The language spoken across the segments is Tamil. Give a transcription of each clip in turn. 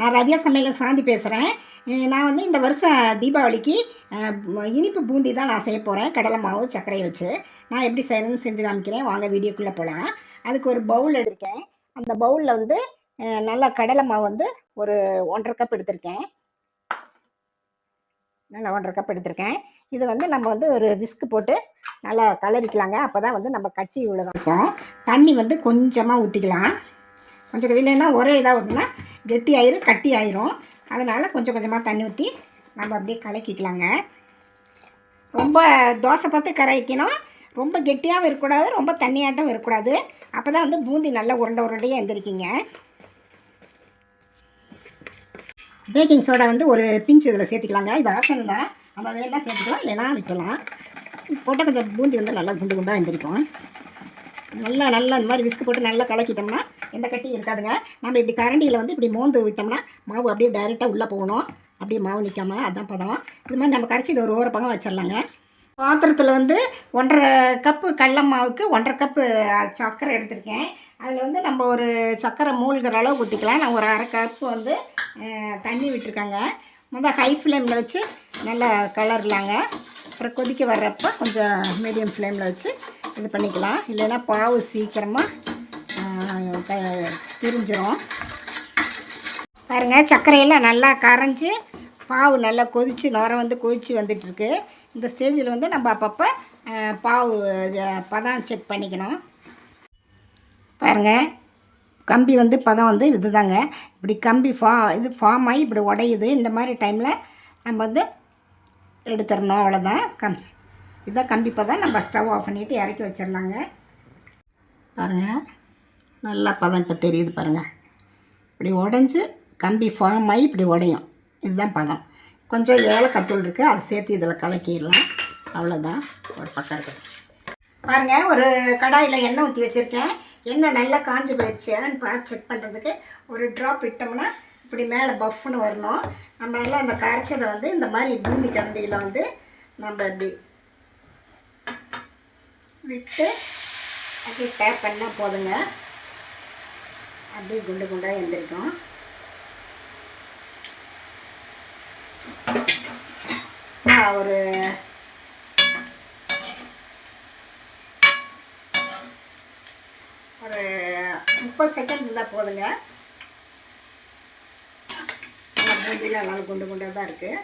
நான் ரதியா சமையல் சாந்தி பேசுகிறேன். நான் வந்து இந்த வருஷம் தீபாவளிக்கு இனிப்பு பூந்தி தான் நான் செய்ய போகிறேன். கடலை மாவு சர்க்கரையை வச்சு நான் எப்படி செய்யணும்னு செஞ்சு காமிக்கிறேன். வாங்க வீடியோக்குள்ளே போகலாம். அதுக்கு ஒரு பவுல் எடுத்திருக்கேன். அந்த பவுலில் வந்து நல்லா கடலை மாவு வந்து ஒரு 1½ கப் எடுத்திருக்கேன். நல்லா 1½ கப் எடுத்திருக்கேன். இது வந்து நம்ம வந்து ஒரு விஸ்கு போட்டு நல்லா கலரிக்கலாங்க. அப்போ தான் வந்து நம்ம கட்டி விழுக இருக்கும். தண்ணி வந்து கொஞ்சமாக ஊற்றிக்கலாம். கொஞ்சம் இல்லைன்னா ஒரே இதாக ஊற்றினா கெட்டி ஆயிரும், கட்டி ஆயிரும். அதனால் கொஞ்சம் கொஞ்சமாக தண்ணி ஊற்றி நம்ம அப்படியே கலக்கிக்கலாங்க. ரொம்ப தோசை பார்த்து கரைக்கணும். ரொம்ப கெட்டியாகவும் இருக்கக்கூடாது, ரொம்ப தண்ணியாட்டம் இருக்கக்கூடாது. அப்போ தான் வந்து பூந்தி நல்லா உருண்டை உருண்டையாக எந்திரிக்குங்க. பேக்கிங் சோடா வந்து ஒரு பிஞ்ச் இதில் சேர்த்துக்கலாங்க. இது ஆப்ஷன் தான், நம்ம வேணால் சேர்த்துக்கலாம், இல்லைனா விட்டுலாம். போட்டால் கொஞ்சம் பூந்தி வந்து நல்லா குண்டு குண்டாக எந்திரிக்கும். நல்லா இந்த மாதிரி விஸ்கு போட்டு நல்லா கலக்கிட்டோம்னா எந்த கட்டியும் இருக்காதுங்க. நம்ம இப்படி கரண்டியில் வந்து இப்படி மோந்து விட்டோம்னா மாவு அப்படியே டைரெக்டாக உள்ளே போகணும். அப்படியே மாவு நிற்காமல், அதுதான் பதம். இது மாதிரி நம்ம கரைச்சி இது ஒரு ஓரப்பக்கம் வச்சிடலாங்க. பாத்திரத்தில் வந்து 1½ கப்பு கடல மாவுக்கு 1½ கப்பு சர்க்கரை எடுத்திருக்கேன். அதில் வந்து நம்ம ஒரு சர்க்கரை மூழ்கிற அளவு ஊற்றிக்கலாம். நான் ஒரு 1/2 கப்பு வந்து தண்ணி விட்டுருக்கேங்க. முதல் ஹை ஃப்ளேமில் வச்சு நல்லா கலர்லாங்க. அப்புறம் கொதிக்க வர்றப்போ கொஞ்சம் மீடியம் ஃப்ளேமில் வச்சு இது பண்ணிக்கலாம். இல்லைன்னா பாவு சீக்கிரமாக பிரிஞ்சிடும். பாருங்கள், சர்க்கரையெல்லாம் நல்லா கரைஞ்சி பாவு நல்லா கொதித்து நுர வந்து கொதித்து வந்துட்டுருக்கு. இந்த ஸ்டேஜில் வந்து நம்ம அப்பப்போ பாவு பதம் செக் பண்ணிக்கணும். பாருங்கள், கம்பி வந்து பதம் வந்து இதுதாங்க. இப்படி கம்பி இது ஃபார்ம் ஆகி இப்படி உடையுது. இந்த மாதிரி டைமில் நம்ம வந்து எடுத்துடணும். அவ்வளோதான். இதுதான் கம்பி பதம். நம்ம ஸ்டவ் ஆஃப் பண்ணிவிட்டு இறக்கி வச்சிடலாங்க. பாருங்கள், நல்லா பதம் இப்போ தெரியுது பாருங்கள். இப்படி உடஞ்சி கம்பி ஃபார்ம் ஆகி இப்படி உடையும். இதுதான் பதம். கொஞ்சம் ஏலக்காய்த்தூள் இருக்குது, அதை சேர்த்து இதில் கலக்கிடலாம். அவ்வளோதான். ஒரு பக்கம் இருக்குது. பாருங்கள், ஒரு கடாயில் எண்ணெய் ஊற்றி வச்சுருக்கேன். எண்ணெய் நல்லா காஞ்சி போயிடுச்சுன்னு பார்த்து செக் பண்ணுறதுக்கு ஒரு ட்ராப் விட்டோம்னா இப்படி மேலே பஃப்னு வரணும். நம்ம நல்லா அந்த கரைச்சதை வந்து இந்த மாதிரி பூந்தி கரண்டியில் வந்து நம்ம இப்படி விட்டு அப்படியே டேப் பண்ணால் போதுங்க. அப்படியே குண்டு குண்டாக எழுந்திரிக்கும். ஒரு 30 செகண்ட் இருந்தால் போதுங்க. பூந்தியில் நல்லா குண்டு குண்டாக தான் இருக்குது.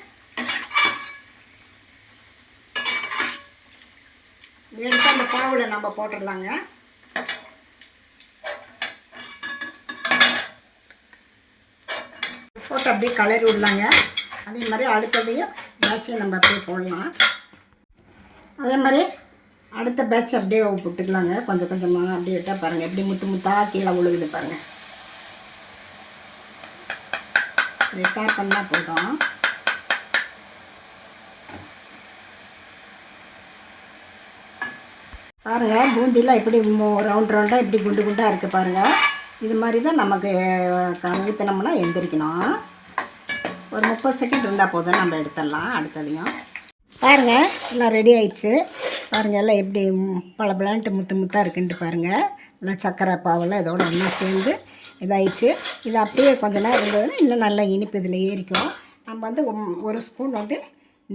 எடுத்து அந்த பாவில் நம்ம போட்டுடலாங்க. போட்டு அப்படியே கலரி விடலாங்க. அதே மாதிரி அடுத்ததையும் பேட்சை நம்ம அப்படியே போடலாம். அதே மாதிரி அடுத்த பேட்ச் அப்படியே போட்டுக்கலாங்க. கொஞ்சம் கொஞ்சமாக அப்படியே விட்டால் பாருங்கள், எப்படி முத்து முத்தாக கீழே விழுகுது பாருங்கள். டேப் பண்ணால் போதும். பாருங்கள், பூந்தியில் இப்படி ரவுண்டாக இப்படி குண்டு குண்டாக இருக்குது பாருங்கள். இது மாதிரி தான் நமக்கு ஊற்றினோம்னா எந்திரிக்கணும். ஒரு 30 செகண்ட் இருந்தால் போதும், நம்ம எடுத்துடலாம். அடுத்ததையும் பாருங்கள், எல்லாம் ரெடி ஆயிடுச்சு. பாருங்கள், எல்லாம் எப்படி பளபளன்ட்டு முத்து முத்தாக இருக்குன்ட்டு பாருங்கள். எல்லாம் சர்க்கரை பாவெல்லாம் இதோட ஒன்றா சேர்ந்து இதாகிடுச்சு. இது அப்படியே கொஞ்சம் நேரம் இருந்ததுன்னா இன்னும் நல்லா இனிப்பு இதில் ஏறிக்கும். நம்ம வந்து ஒரு ஸ்பூன் வந்து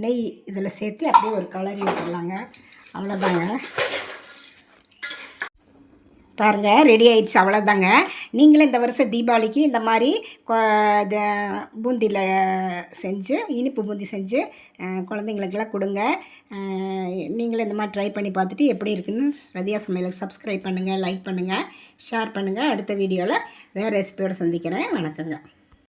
நெய் இதில் சேர்த்து அப்படியே ஒரு கலரி விட்டுடலாங்க. அவ்வளோதாங்க. பாருங்கள், ரெடி ஆயிடுச்சு. அவ்வளோதாங்க. நீங்களும் இந்த வருஷம் தீபாவளிக்கு இந்த மாதிரி பூந்தியில் செஞ்சு இனிப்பு பூந்தி செஞ்சு குழந்தைங்களுக்கெல்லாம் கொடுங்க. நீங்களும் இந்த மாதிரி ட்ரை பண்ணி பார்த்துட்டு எப்படி இருக்குன்னு ரதியா சமையலுக்கு சப்ஸ்கிரைப் பண்ணுங்கள், லைக் பண்ணுங்கள், ஷேர் பண்ணுங்கள். அடுத்த வீடியோவில் வேறு ரெசிபியோடு சந்திக்கிறேன். வணக்கங்க.